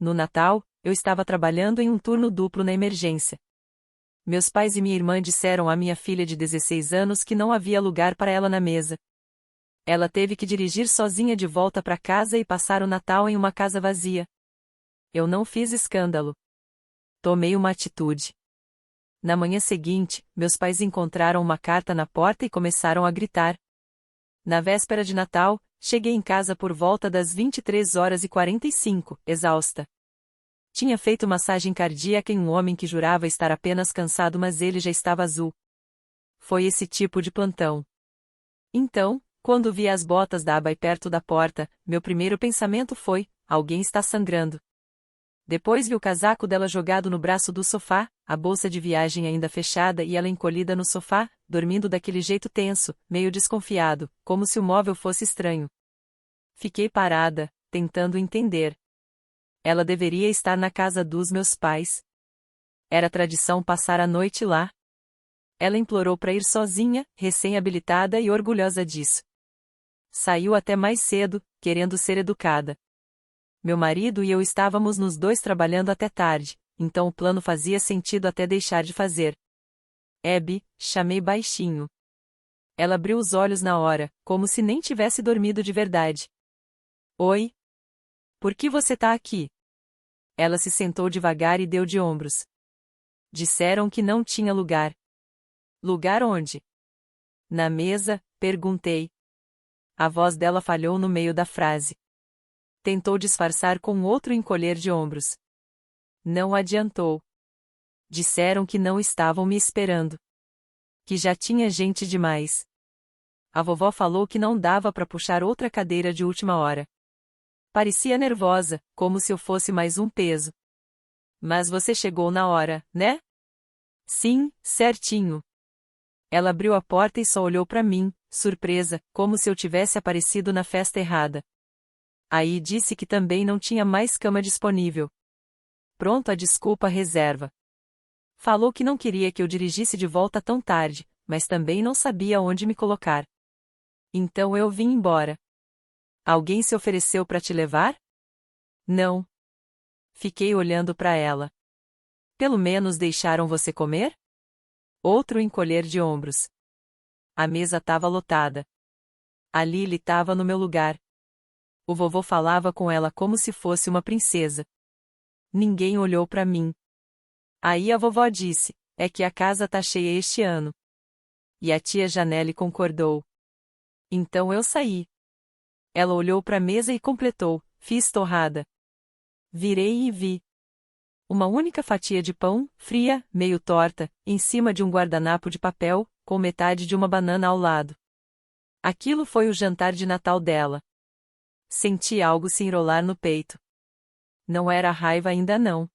No Natal, eu estava trabalhando em um turno duplo na emergência. Meus pais e minha irmã disseram à minha filha de 16 anos que não havia lugar para ela na mesa. Ela teve que dirigir sozinha de volta para casa e passar o Natal em uma casa vazia. Eu não fiz escândalo. Tomei uma atitude. Na manhã seguinte, meus pais encontraram uma carta na porta e começaram a gritar. Na véspera de Natal, cheguei em casa por volta das 23h45, exausta. Tinha feito massagem cardíaca em um homem que jurava estar apenas cansado, mas ele já estava azul. Foi esse tipo de plantão. Então, quando vi as botas da Abai perto da porta, meu primeiro pensamento foi: alguém está sangrando. Depois vi o casaco dela jogado no braço do sofá, a bolsa de viagem ainda fechada e ela encolhida no sofá, dormindo daquele jeito tenso, meio desconfiado, como se o móvel fosse estranho. Fiquei parada, tentando entender. Ela deveria estar na casa dos meus pais. Era tradição passar a noite lá. Ela implorou para ir sozinha, recém-habilitada e orgulhosa disso. Saiu até mais cedo, querendo ser educada. Meu marido e eu estávamos nos dois trabalhando até tarde, então o plano fazia sentido até deixar de fazer. Abby, chamei baixinho. Ela abriu os olhos na hora, como se nem tivesse dormido de verdade. Oi? Por que você tá aqui? Ela se sentou devagar e deu de ombros. Disseram que não tinha lugar. Lugar onde? Na mesa, perguntei. A voz dela falhou no meio da frase. Tentou disfarçar com outro encolher de ombros. Não adiantou. Disseram que não estavam me esperando. Que já tinha gente demais. A vovó falou que não dava para puxar outra cadeira de última hora. Parecia nervosa, como se eu fosse mais um peso. Mas você chegou na hora, né? Sim, certinho. Ela abriu a porta e só olhou para mim, surpresa, como se eu tivesse aparecido na festa errada. Aí disse que também não tinha mais cama disponível. Pronto a desculpa reserva. Falou que não queria que eu dirigisse de volta tão tarde, mas também não sabia onde me colocar. Então eu vim embora. Alguém se ofereceu para te levar? Não. Fiquei olhando para ela. Pelo menos deixaram você comer? Outro encolher de ombros. A mesa estava lotada. A Lily estava no meu lugar. O vovô falava com ela como se fosse uma princesa. Ninguém olhou para mim. Aí a vovó disse: é que a casa tá cheia este ano. E a tia Janelle concordou. Então eu saí. Ela olhou para a mesa e completou: fiz torrada. Virei e vi uma única fatia de pão, fria, meio torta, em cima de um guardanapo de papel, com metade de uma banana ao lado. Aquilo foi o jantar de Natal dela. Senti algo se enrolar no peito. Não era raiva ainda não.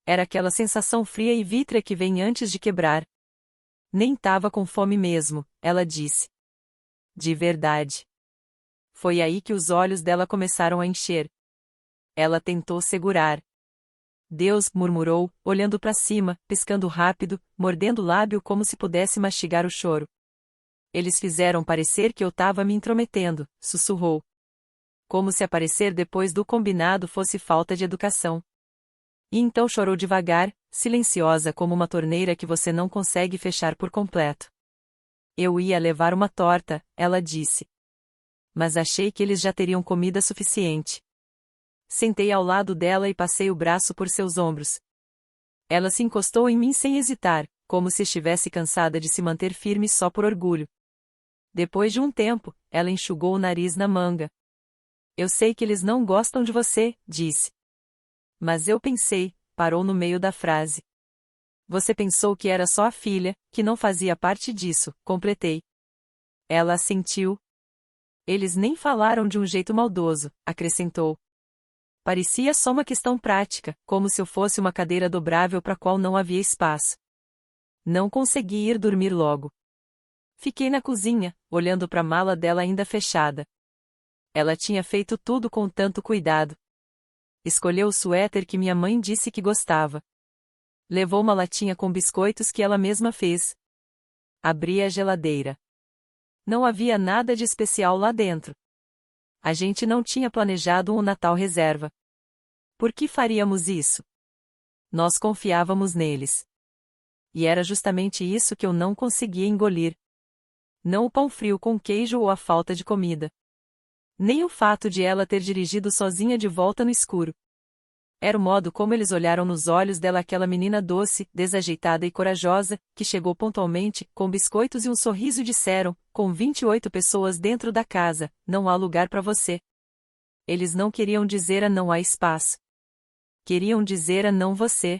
Era aquela sensação fria e vítrea que vem antes de quebrar. Nem tava com fome mesmo, ela disse. De verdade. Foi aí que os olhos dela começaram a encher. Ela tentou segurar. Deus, murmurou, olhando para cima, piscando rápido, mordendo o lábio como se pudesse mastigar o choro. Eles fizeram parecer que eu tava me intrometendo, sussurrou. Como se aparecer depois do combinado fosse falta de educação. E então chorou devagar, silenciosa como uma torneira que você não consegue fechar por completo. Eu ia levar uma torta, ela disse. Mas achei que eles já teriam comida suficiente. Sentei ao lado dela e passei o braço por seus ombros. Ela se encostou em mim sem hesitar, como se estivesse cansada de se manter firme só por orgulho. Depois de um tempo, ela enxugou o nariz na manga. Eu sei que eles não gostam de você, disse. Mas eu pensei, parou no meio da frase. Você pensou que era só a filha, que não fazia parte disso, completei. Ela assentiu. Eles nem falaram de um jeito maldoso, acrescentou. Parecia só uma questão prática, como se eu fosse uma cadeira dobrável para a qual não havia espaço. Não consegui ir dormir logo. Fiquei na cozinha, olhando para a mala dela ainda fechada. Ela tinha feito tudo com tanto cuidado. Escolheu o suéter que minha mãe disse que gostava. Levou uma latinha com biscoitos que ela mesma fez. Abri a geladeira. Não havia nada de especial lá dentro. A gente não tinha planejado um Natal reserva. Por que faríamos isso? Nós confiávamos neles. E era justamente isso que eu não conseguia engolir. Não o pão frio com queijo ou a falta de comida. Nem o fato de ela ter dirigido sozinha de volta no escuro. Era o modo como eles olharam nos olhos dela, aquela menina doce, desajeitada e corajosa, que chegou pontualmente, com biscoitos e um sorriso, e disseram, com 28 pessoas dentro da casa, não há lugar para você. Eles não queriam dizer a não há espaço. Queriam dizer a não você.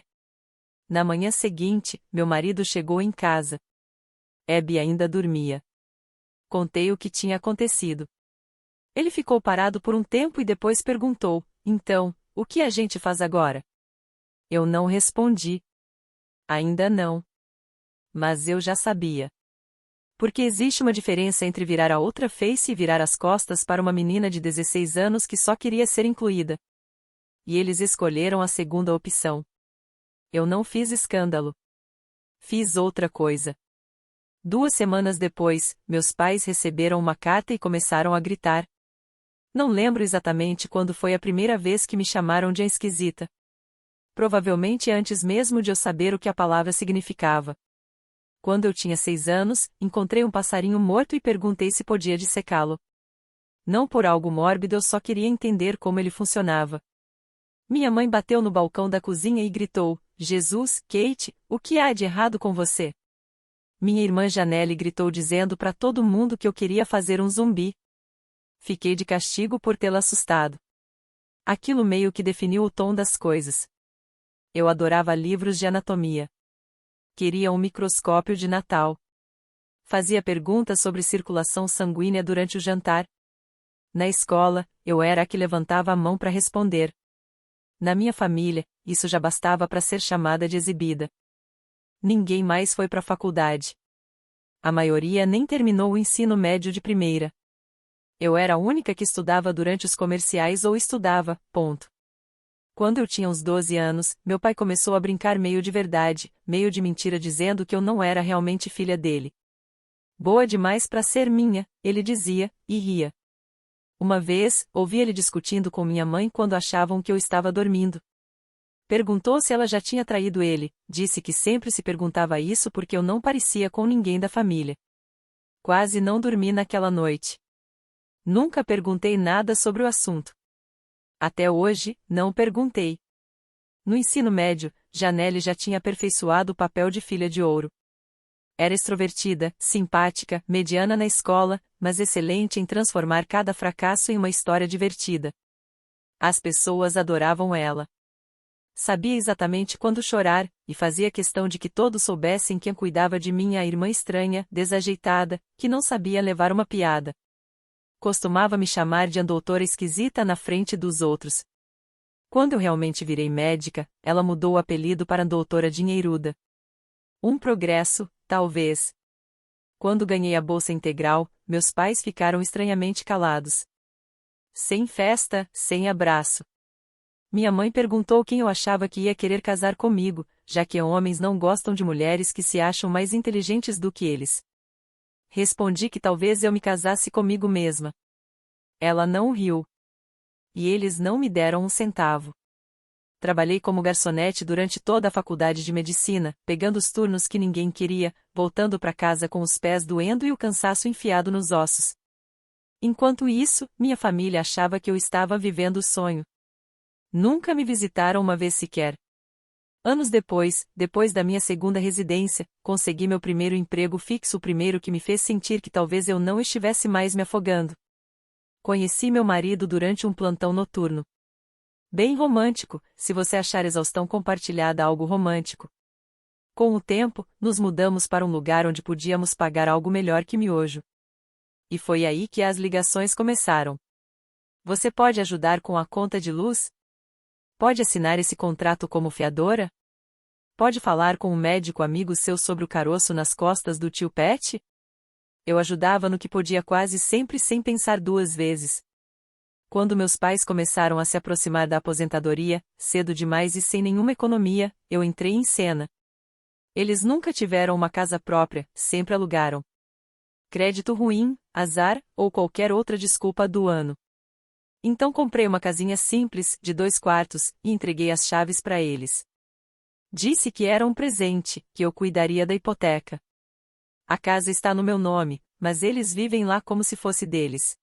Na manhã seguinte, meu marido chegou em casa. Abby ainda dormia. Contei o que tinha acontecido. Ele ficou parado por um tempo e depois perguntou, então, o que a gente faz agora? Eu não respondi. Ainda não. Mas eu já sabia. Porque existe uma diferença entre virar a outra face e virar as costas para uma menina de 16 anos que só queria ser incluída. E eles escolheram a segunda opção. Eu não fiz escândalo. Fiz outra coisa. 2 semanas depois, meus pais receberam uma carta e começaram a gritar. Não lembro exatamente quando foi a primeira vez que me chamaram de esquisita. Provavelmente antes mesmo de eu saber o que a palavra significava. Quando eu tinha 6 anos, encontrei um passarinho morto e perguntei se podia dissecá-lo. Não por algo mórbido, eu só queria entender como ele funcionava. Minha mãe bateu no balcão da cozinha e gritou, Jesus, Kate, o que há de errado com você? Minha irmã Janelle gritou dizendo para todo mundo que eu queria fazer um zumbi. Fiquei de castigo por tê-la assustado. Aquilo meio que definiu o tom das coisas. Eu adorava livros de anatomia. Queria um microscópio de Natal. Fazia perguntas sobre circulação sanguínea durante o jantar. Na escola, eu era a que levantava a mão para responder. Na minha família, isso já bastava para ser chamada de exibida. Ninguém mais foi para a faculdade. A maioria nem terminou o ensino médio de primeira. Eu era a única que estudava durante os comerciais ou estudava, ponto. Quando eu tinha uns 12 anos, meu pai começou a brincar meio de verdade, meio de mentira, dizendo que eu não era realmente filha dele. Boa demais para ser minha, ele dizia, e ria. Uma vez, ouvi ele discutindo com minha mãe quando achavam que eu estava dormindo. Perguntou se ela já tinha traído ele, disse que sempre se perguntava isso porque eu não parecia com ninguém da família. Quase não dormi naquela noite. Nunca perguntei nada sobre o assunto. Até hoje, não perguntei. No ensino médio, Janelle já tinha aperfeiçoado o papel de filha de ouro. Era extrovertida, simpática, mediana na escola, mas excelente em transformar cada fracasso em uma história divertida. As pessoas adoravam ela. Sabia exatamente quando chorar, e fazia questão de que todos soubessem quem cuidava de mim, a irmã estranha, desajeitada, que não sabia levar uma piada. Costumava me chamar de a doutora esquisita na frente dos outros. Quando eu realmente virei médica, ela mudou o apelido para doutora dinheiruda. Um progresso, talvez. Quando ganhei a bolsa integral, meus pais ficaram estranhamente calados. Sem festa, sem abraço. Minha mãe perguntou quem eu achava que ia querer casar comigo, já que homens não gostam de mulheres que se acham mais inteligentes do que eles. Respondi que talvez eu me casasse comigo mesma. Ela não riu. E eles não me deram um centavo. Trabalhei como garçonete durante toda a faculdade de medicina, pegando os turnos que ninguém queria, voltando para casa com os pés doendo e o cansaço enfiado nos ossos. Enquanto isso, minha família achava que eu estava vivendo o sonho. Nunca me visitaram uma vez sequer. Anos depois da minha segunda residência, consegui meu primeiro emprego fixo, o primeiro que me fez sentir que talvez eu não estivesse mais me afogando. Conheci meu marido durante um plantão noturno. Bem romântico, se você achar exaustão compartilhada algo romântico. Com o tempo, nos mudamos para um lugar onde podíamos pagar algo melhor que miojo. E foi aí que as ligações começaram. Você pode ajudar com a conta de luz? Pode assinar esse contrato como fiadora? Pode falar com um médico amigo seu sobre o caroço nas costas do tio Pet? Eu ajudava no que podia quase sempre sem pensar 2 vezes. Quando meus pais começaram a se aproximar da aposentadoria, cedo demais e sem nenhuma economia, eu entrei em cena. Eles nunca tiveram uma casa própria, sempre alugaram. Crédito ruim, azar, ou qualquer outra desculpa do ano. Então comprei uma casinha simples, de 2 quartos, e entreguei as chaves para eles. Disse que era um presente, que eu cuidaria da hipoteca. A casa está no meu nome, mas eles vivem lá como se fosse deles.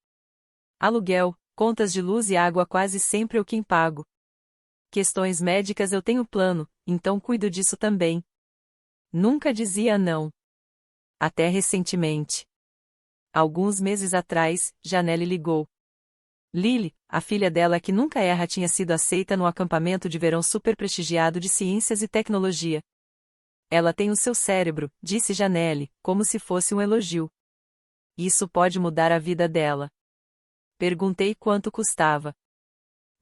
Aluguel, contas de luz e água quase sempre eu quem pago. Questões médicas eu tenho plano, então cuido disso também. Nunca dizia não. Até recentemente. Alguns meses atrás, Janelle ligou. Lily, a filha dela que nunca erra, tinha sido aceita no acampamento de verão super prestigiado de ciências e tecnologia. Ela tem o seu cérebro, disse Janelle, como se fosse um elogio. Isso pode mudar a vida dela. Perguntei quanto custava.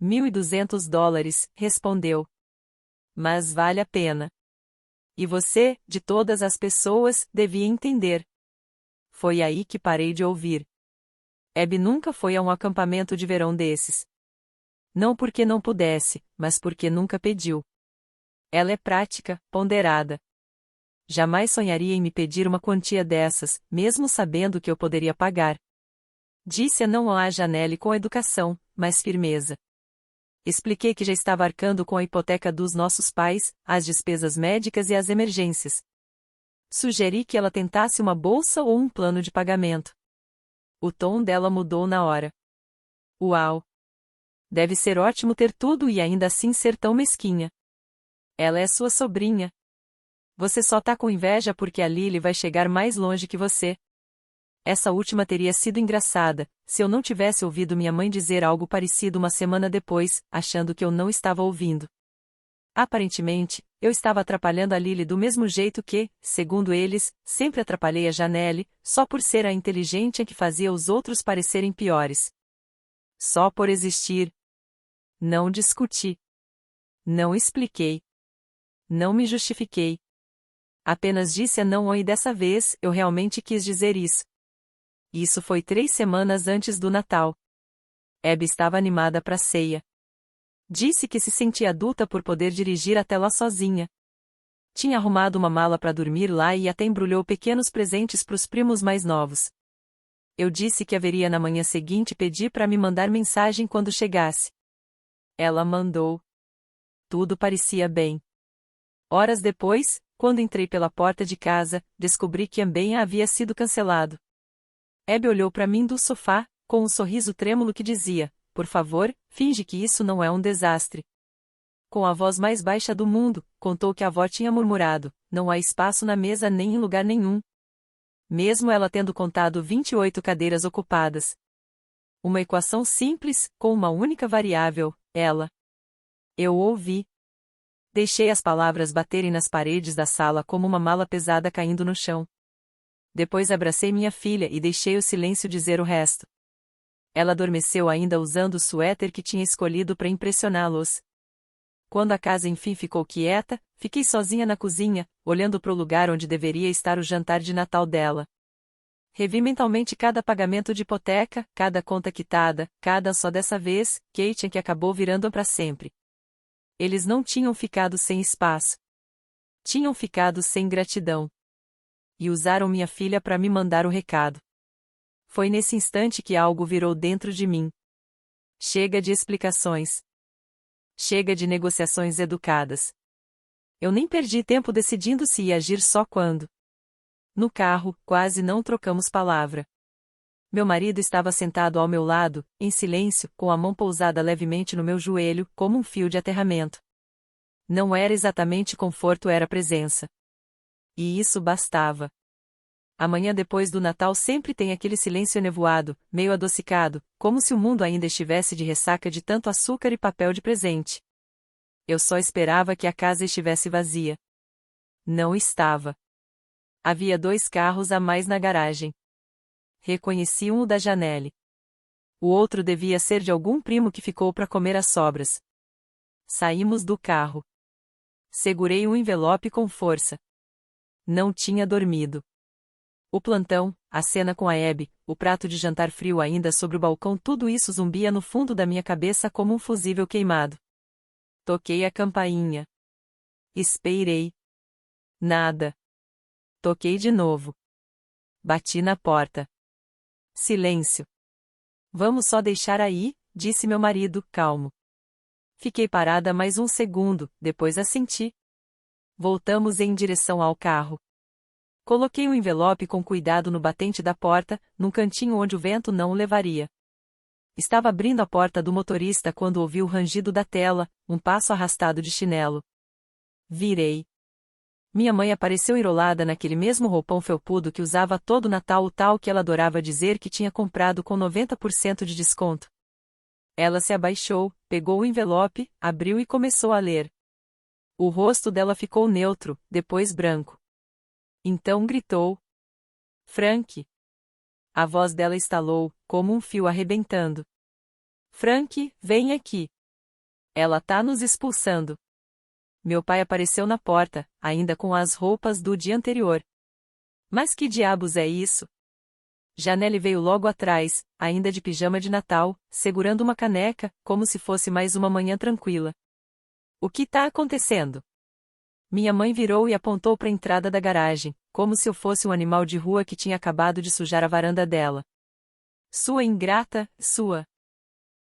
$1.200, respondeu. Mas vale a pena. E você, de todas as pessoas, devia entender. Foi aí que parei de ouvir. Abby nunca foi a um acampamento de verão desses. Não porque não pudesse, mas porque nunca pediu. Ela é prática, ponderada. Jamais sonharia em me pedir uma quantia dessas, mesmo sabendo que eu poderia pagar. Disse a não a Janelle com educação, mas firmeza. Expliquei que já estava arcando com a hipoteca dos nossos pais, as despesas médicas e as emergências. Sugeri que ela tentasse uma bolsa ou um plano de pagamento. O tom dela mudou na hora. Uau! Deve ser ótimo ter tudo e ainda assim ser tão mesquinha. Ela é sua sobrinha. Você só tá com inveja porque a Lily vai chegar mais longe que você. Essa última teria sido engraçada, se eu não tivesse ouvido minha mãe dizer algo parecido uma semana depois, achando que eu não estava ouvindo. Aparentemente, eu estava atrapalhando a Lily do mesmo jeito que, segundo eles, sempre atrapalhei a Janelle, só por ser a inteligente a que fazia os outros parecerem piores. Só por existir. Não discuti. Não expliquei. Não me justifiquei. Apenas disse a não e dessa vez eu realmente quis dizer isso. Isso foi 3 semanas antes do Natal. Abby estava animada para a ceia. Disse que se sentia adulta por poder dirigir até lá sozinha. Tinha arrumado uma mala para dormir lá e até embrulhou pequenos presentes para os primos mais novos. Eu disse que haveria na manhã seguinte e pedi para me mandar mensagem quando chegasse. Ela mandou. Tudo parecia bem. Horas depois, quando entrei pela porta de casa, descobri que também havia sido cancelado. Abby olhou para mim do sofá, com um sorriso trêmulo que dizia, por favor, finge que isso não é um desastre. Com a voz mais baixa do mundo, contou que a avó tinha murmurado, não há espaço na mesa nem em lugar nenhum. Mesmo ela tendo contado 28 cadeiras ocupadas. Uma equação simples, com uma única variável, ela. Eu ouvi. Deixei as palavras baterem nas paredes da sala como uma mala pesada caindo no chão. Depois abracei minha filha e deixei o silêncio dizer o resto. Ela adormeceu ainda usando o suéter que tinha escolhido para impressioná-los. Quando a casa enfim ficou quieta, fiquei sozinha na cozinha, olhando para o lugar onde deveria estar o jantar de Natal dela. Revi mentalmente cada pagamento de hipoteca, cada conta quitada, cada só dessa vez, Kate que acabou virando para sempre. Eles não tinham ficado sem espaço. Tinham ficado sem gratidão. E usaram minha filha para me mandar o recado. Foi nesse instante que algo virou dentro de mim. Chega de explicações. Chega de negociações educadas. Eu nem perdi tempo decidindo se ia agir só quando. No carro, quase não trocamos palavra. Meu marido estava sentado ao meu lado, em silêncio, com a mão pousada levemente no meu joelho, como um fio de aterramento. Não era exatamente conforto, era presença. E isso bastava. A manhã depois do Natal sempre tem aquele silêncio enevoado, meio adocicado, como se o mundo ainda estivesse de ressaca de tanto açúcar e papel de presente. Eu só esperava que a casa estivesse vazia. Não estava. Havia 2 carros a mais na garagem. Reconheci um da Janelle. O outro devia ser de algum primo que ficou para comer as sobras. Saímos do carro. Segurei um envelope com força. Não tinha dormido. O plantão, a cena com a Abby, o prato de jantar frio ainda sobre o balcão, tudo isso zumbia no fundo da minha cabeça como um fusível queimado. Toquei a campainha. Esperei. Nada. Toquei de novo. Bati na porta. Silêncio. Vamos só deixar aí, disse meu marido, calmo. Fiquei parada mais um segundo, depois assenti. Voltamos em direção ao carro. Coloquei o envelope com cuidado no batente da porta, num cantinho onde o vento não o levaria. Estava abrindo a porta do motorista quando ouvi o rangido da tela, um passo arrastado de chinelo. Virei. Minha mãe apareceu enrolada naquele mesmo roupão felpudo que usava todo Natal, o tal que ela adorava dizer que tinha comprado com 90% de desconto. Ela se abaixou, pegou o envelope, abriu e começou a ler. O rosto dela ficou neutro, depois branco. Então gritou: Frank! A voz dela estalou, como um fio arrebentando. Frank, vem aqui. Ela tá nos expulsando. Meu pai apareceu na porta, ainda com as roupas do dia anterior. Mas que diabos é isso? Janelle veio logo atrás, ainda de pijama de Natal, segurando uma caneca, como se fosse mais uma manhã tranquila. O que tá acontecendo? Minha mãe virou e apontou para a entrada da garagem, como se eu fosse um animal de rua que tinha acabado de sujar a varanda dela. Sua ingrata, sua.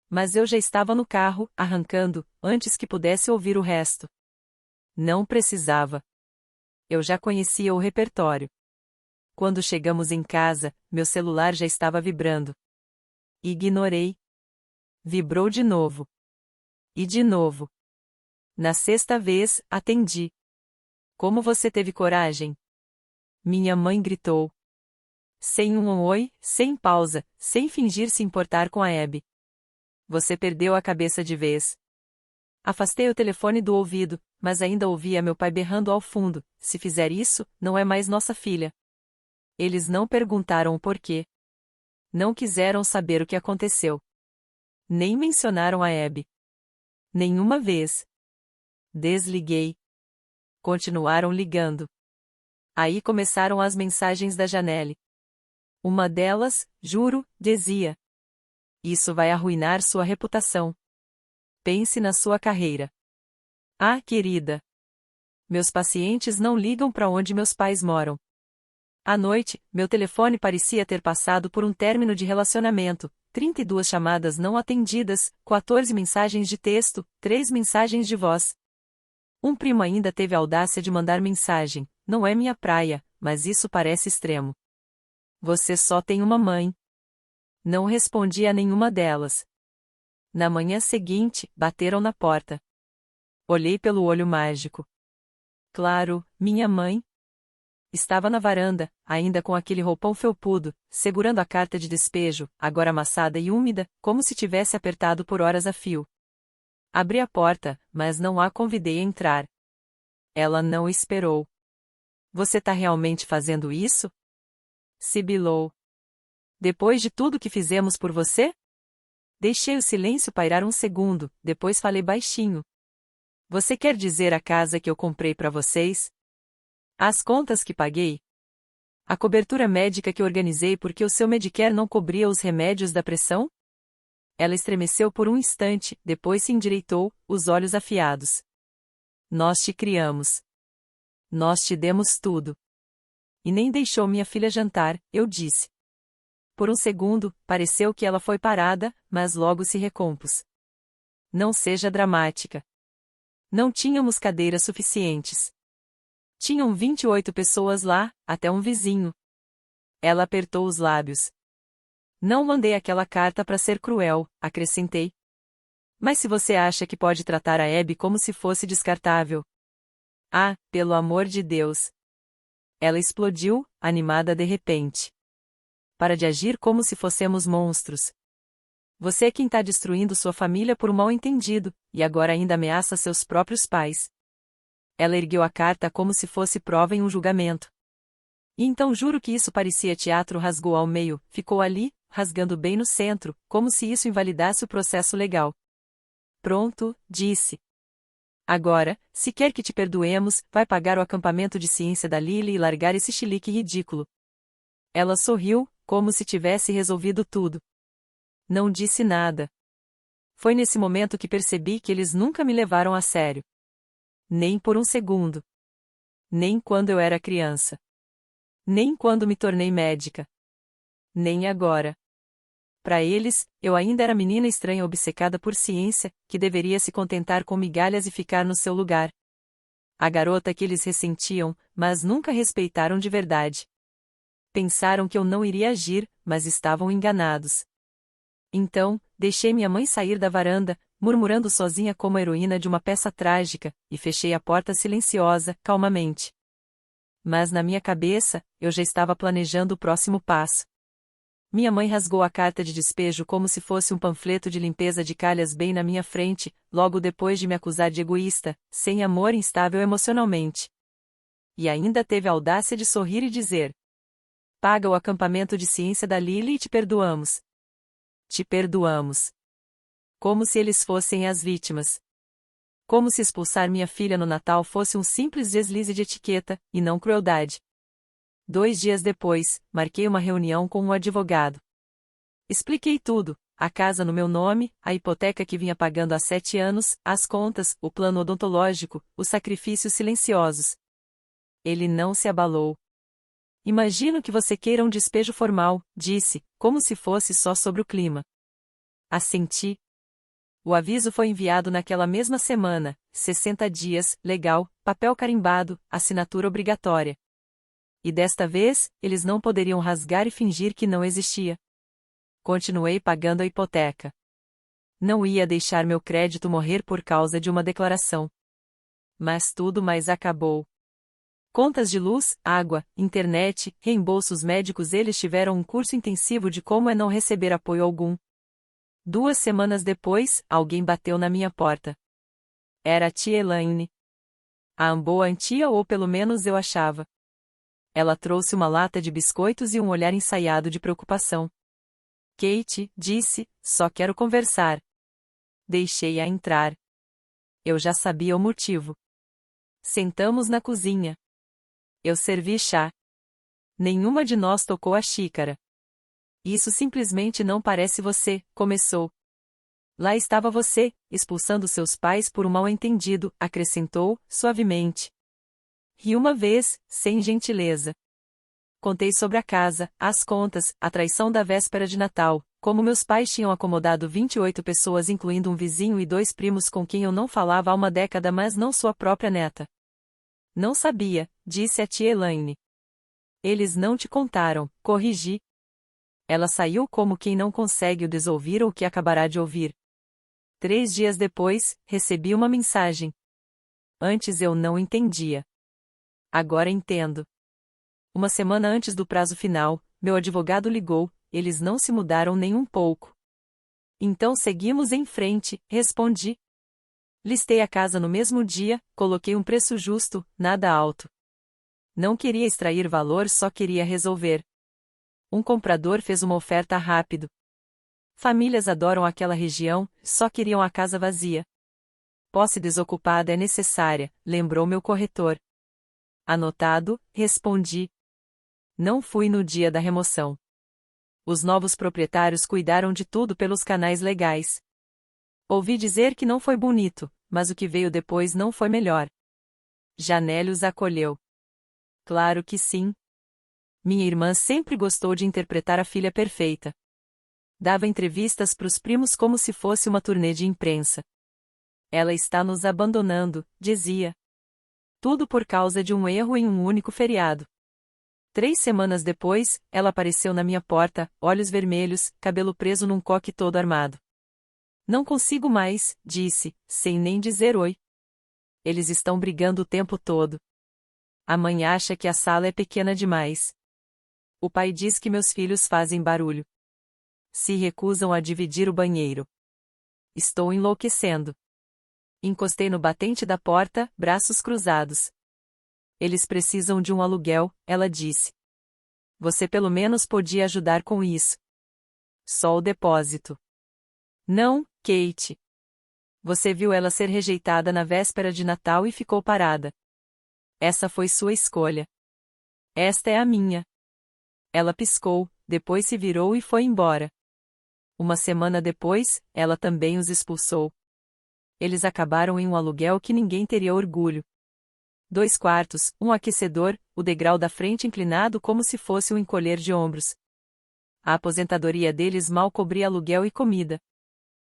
Mas eu já estava no carro, arrancando, antes que pudesse ouvir o resto. Não precisava. Eu já conhecia o repertório. Quando chegamos em casa, meu celular já estava vibrando. Ignorei. Vibrou de novo. E de novo. Na sexta vez, atendi. Como você teve coragem? Minha mãe gritou. Sem um oi, sem pausa, sem fingir se importar com a Abby. Você perdeu a cabeça de vez. Afastei o telefone do ouvido, mas ainda ouvia meu pai berrando ao fundo: se fizer isso, não é mais nossa filha. Eles não perguntaram o porquê. Não quiseram saber o que aconteceu. Nem mencionaram a Abby. Nenhuma vez. Desliguei. Continuaram ligando. Aí começaram as mensagens da Janelle. Uma delas, juro, dizia: isso vai arruinar sua reputação. Pense na sua carreira. Ah, querida. Meus pacientes não ligam para onde meus pais moram. À noite, meu telefone parecia ter passado por um término de relacionamento: 32 chamadas não atendidas, 14 mensagens de texto, 3 mensagens de voz. Um primo ainda teve a audácia de mandar mensagem: não é minha praia, mas isso parece extremo. Você só tem uma mãe. Não respondi a nenhuma delas. Na manhã seguinte, bateram na porta. Olhei pelo olho mágico. Claro, minha mãe. Estava na varanda, ainda com aquele roupão felpudo, segurando a carta de despejo, agora amassada e úmida, como se tivesse apertado por horas a fio. Abri a porta, mas não a convidei a entrar. Ela não esperou. Você tá realmente fazendo isso? Sibilou. Depois de tudo que fizemos por você? Deixei o silêncio pairar um segundo, depois falei baixinho. Você quer dizer a casa que eu comprei para vocês? As contas que paguei? A cobertura médica que organizei porque o seu Medicare não cobria os remédios da pressão? Ela estremeceu por um instante, depois se endireitou, os olhos afiados. Nós te criamos. Nós te demos tudo. E nem deixou minha filha jantar, eu disse. Por um segundo, pareceu que ela foi parada, mas logo se recompôs. Não seja dramática. Não tínhamos cadeiras suficientes. Tinham 28 pessoas lá, até um vizinho. Ela apertou os lábios. Não mandei aquela carta para ser cruel, acrescentei. Mas se você acha que pode tratar a Abby como se fosse descartável. Ah, pelo amor de Deus. Ela explodiu, animada de repente. Para de agir como se fossemos monstros. Você é quem está destruindo sua família por um mal-entendido, e agora ainda ameaça seus próprios pais. Ela ergueu a carta como se fosse prova em um julgamento. E então juro que isso parecia teatro, rasgou ao meio, ficou ali, rasgando bem no centro, como se isso invalidasse o processo legal. Pronto, disse. Agora, se quer que te perdoemos, vai pagar o acampamento de ciência da Lily e largar esse chilique ridículo. Ela sorriu, como se tivesse resolvido tudo. Não disse nada. Foi nesse momento que percebi que eles nunca me levaram a sério. Nem por um segundo. Nem quando eu era criança. Nem quando me tornei médica. Nem agora. para eles, eu ainda era menina estranha obcecada por ciência, que deveria se contentar com migalhas e ficar no seu lugar. A garota que eles ressentiam, mas nunca respeitaram de verdade. Pensaram que eu não iria agir, mas estavam enganados. Então, deixei minha mãe sair da varanda, murmurando sozinha como a heroína de uma peça trágica, e fechei a porta silenciosa, calmamente. Mas na minha cabeça, eu já estava planejando o próximo passo. Minha mãe rasgou a carta de despejo como se fosse um panfleto de limpeza de calhas bem na minha frente, logo depois de me acusar de egoísta, sem amor e instável emocionalmente. E ainda teve a audácia de sorrir e dizer: paga o acampamento de ciência da Lily e te perdoamos. Te perdoamos. Como se eles fossem as vítimas. Como se expulsar minha filha no Natal fosse um simples deslize de etiqueta, e não crueldade. 2 dias depois, marquei uma reunião com um advogado. Expliquei tudo: a casa no meu nome, a hipoteca que vinha pagando há 7 anos, as contas, o plano odontológico, os sacrifícios silenciosos. Ele não se abalou. Imagino que você queira um despejo formal, disse, como se fosse só sobre o clima. Assenti. O aviso foi enviado naquela mesma semana, 60 dias, legal, papel carimbado, assinatura obrigatória. E desta vez, eles não poderiam rasgar e fingir que não existia. Continuei pagando a hipoteca. Não ia deixar meu crédito morrer por causa de uma declaração. Mas tudo mais acabou. Contas de luz, água, internet, reembolsos médicos. Eles tiveram um curso intensivo de como é não receber apoio algum. 2 semanas depois, alguém bateu na minha porta. Era a tia Elaine. A boa tia, ou pelo menos eu achava. Ela trouxe uma lata de biscoitos e um olhar ensaiado de preocupação. Kate, disse, só quero conversar. Deixei-a entrar. Eu já sabia o motivo. Sentamos na cozinha. Eu servi chá. Nenhuma de nós tocou a xícara. Isso simplesmente não parece você, começou. Lá estava você, expulsando seus pais por um mal-entendido, acrescentou, suavemente. Ri uma vez, sem gentileza. Contei sobre a casa, as contas, a traição da véspera de Natal, como meus pais tinham acomodado 28 pessoas incluindo um vizinho e 2 primos com quem eu não falava há uma década, mas não sua própria neta. Não sabia, disse a tia Elaine. Eles não te contaram, corrigi. Ela saiu como quem não consegue o desouvir ou que acabará de ouvir. 3 dias depois, recebi uma mensagem. Antes eu não entendia. Agora entendo. Uma semana antes do prazo final, meu advogado ligou, eles não se mudaram nem um pouco. Então seguimos em frente, respondi. Listei a casa no mesmo dia, coloquei um preço justo, nada alto. Não queria extrair valor, só queria resolver. Um comprador fez uma oferta rápido. Famílias adoram aquela região, só queriam a casa vazia. Posse desocupada é necessária, lembrou meu corretor. Anotado, respondi. Não fui no dia da remoção. Os novos proprietários cuidaram de tudo pelos canais legais. Ouvi dizer que não foi bonito, mas o que veio depois não foi melhor. Janelle os acolheu. Claro que sim. Minha irmã sempre gostou de interpretar a filha perfeita. Dava entrevistas para os primos como se fosse uma turnê de imprensa. Ela está nos abandonando, dizia. Tudo por causa de um erro em um único feriado. 3 semanas depois, ela apareceu na minha porta, olhos vermelhos, cabelo preso num coque todo armado. Não consigo mais, disse, sem nem dizer oi. Eles estão brigando o tempo todo. A mãe acha que a sala é pequena demais. O pai diz que meus filhos fazem barulho. Se recusam a dividir o banheiro. Estou enlouquecendo. Encostei no batente da porta, braços cruzados. Eles precisam de um aluguel, ela disse. Você pelo menos podia ajudar com isso. Só o depósito. Não, Kate. Você viu ela ser rejeitada na véspera de Natal e ficou parada. Essa foi sua escolha. Esta é a minha. Ela piscou, depois se virou e foi embora. Uma semana depois, ela também os expulsou. Eles acabaram em um aluguel que ninguém teria orgulho. 2 quartos, um aquecedor, o degrau da frente inclinado como se fosse um encolher de ombros. A aposentadoria deles mal cobria aluguel e comida.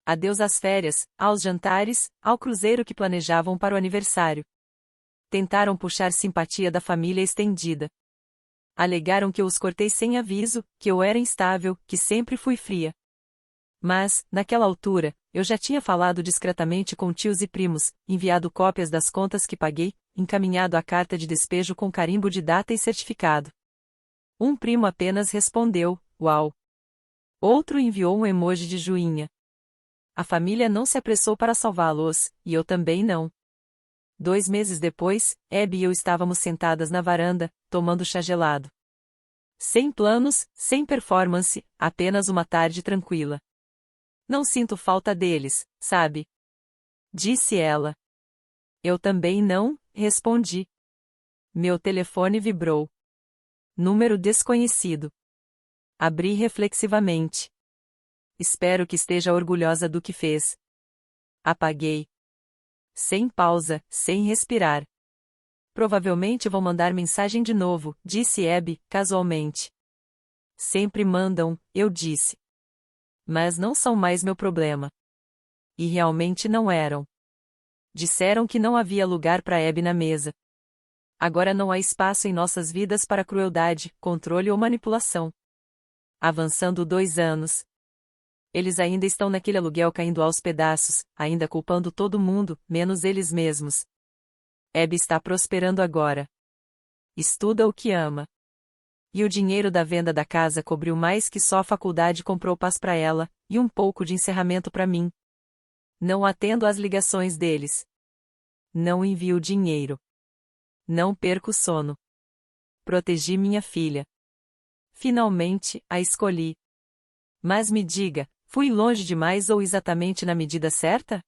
Adeus às férias, aos jantares, ao cruzeiro que planejavam para o aniversário. Tentaram puxar simpatia da família estendida. Alegaram que eu os cortei sem aviso, que eu era instável, que sempre fui fria. Mas, naquela altura, eu já tinha falado discretamente com tios e primos, enviado cópias das contas que paguei, encaminhado a carta de despejo com carimbo de data e certificado. Um primo apenas respondeu, uau. Outro enviou um emoji de joinha. A família não se apressou para salvá-los, e eu também não. 2 meses depois, Abby e eu estávamos sentadas na varanda, tomando chá gelado. Sem planos, sem performance, apenas uma tarde tranquila. Não sinto falta deles, sabe? Disse ela. Eu também não, respondi. Meu telefone vibrou. Número desconhecido. Abri reflexivamente. Espero que esteja orgulhosa do que fez. Apaguei. Sem pausa, sem respirar. Provavelmente vão mandar mensagem de novo, disse Abby, casualmente. Sempre mandam, eu disse. Mas não são mais meu problema. E realmente não eram. Disseram que não havia lugar para Abby na mesa. Agora não há espaço em nossas vidas para crueldade, controle ou manipulação. Avançando 2 anos. Eles ainda estão naquele aluguel caindo aos pedaços, ainda culpando todo mundo, menos eles mesmos. Abby está prosperando agora. Estuda o que ama. E o dinheiro da venda da casa cobriu mais que só a faculdade comprou paz para ela, e um pouco de encerramento para mim. Não atendo às ligações deles. Não envio dinheiro. Não perco sono. Protegi minha filha. Finalmente, a escolhi. Mas me diga, fui longe demais ou exatamente na medida certa?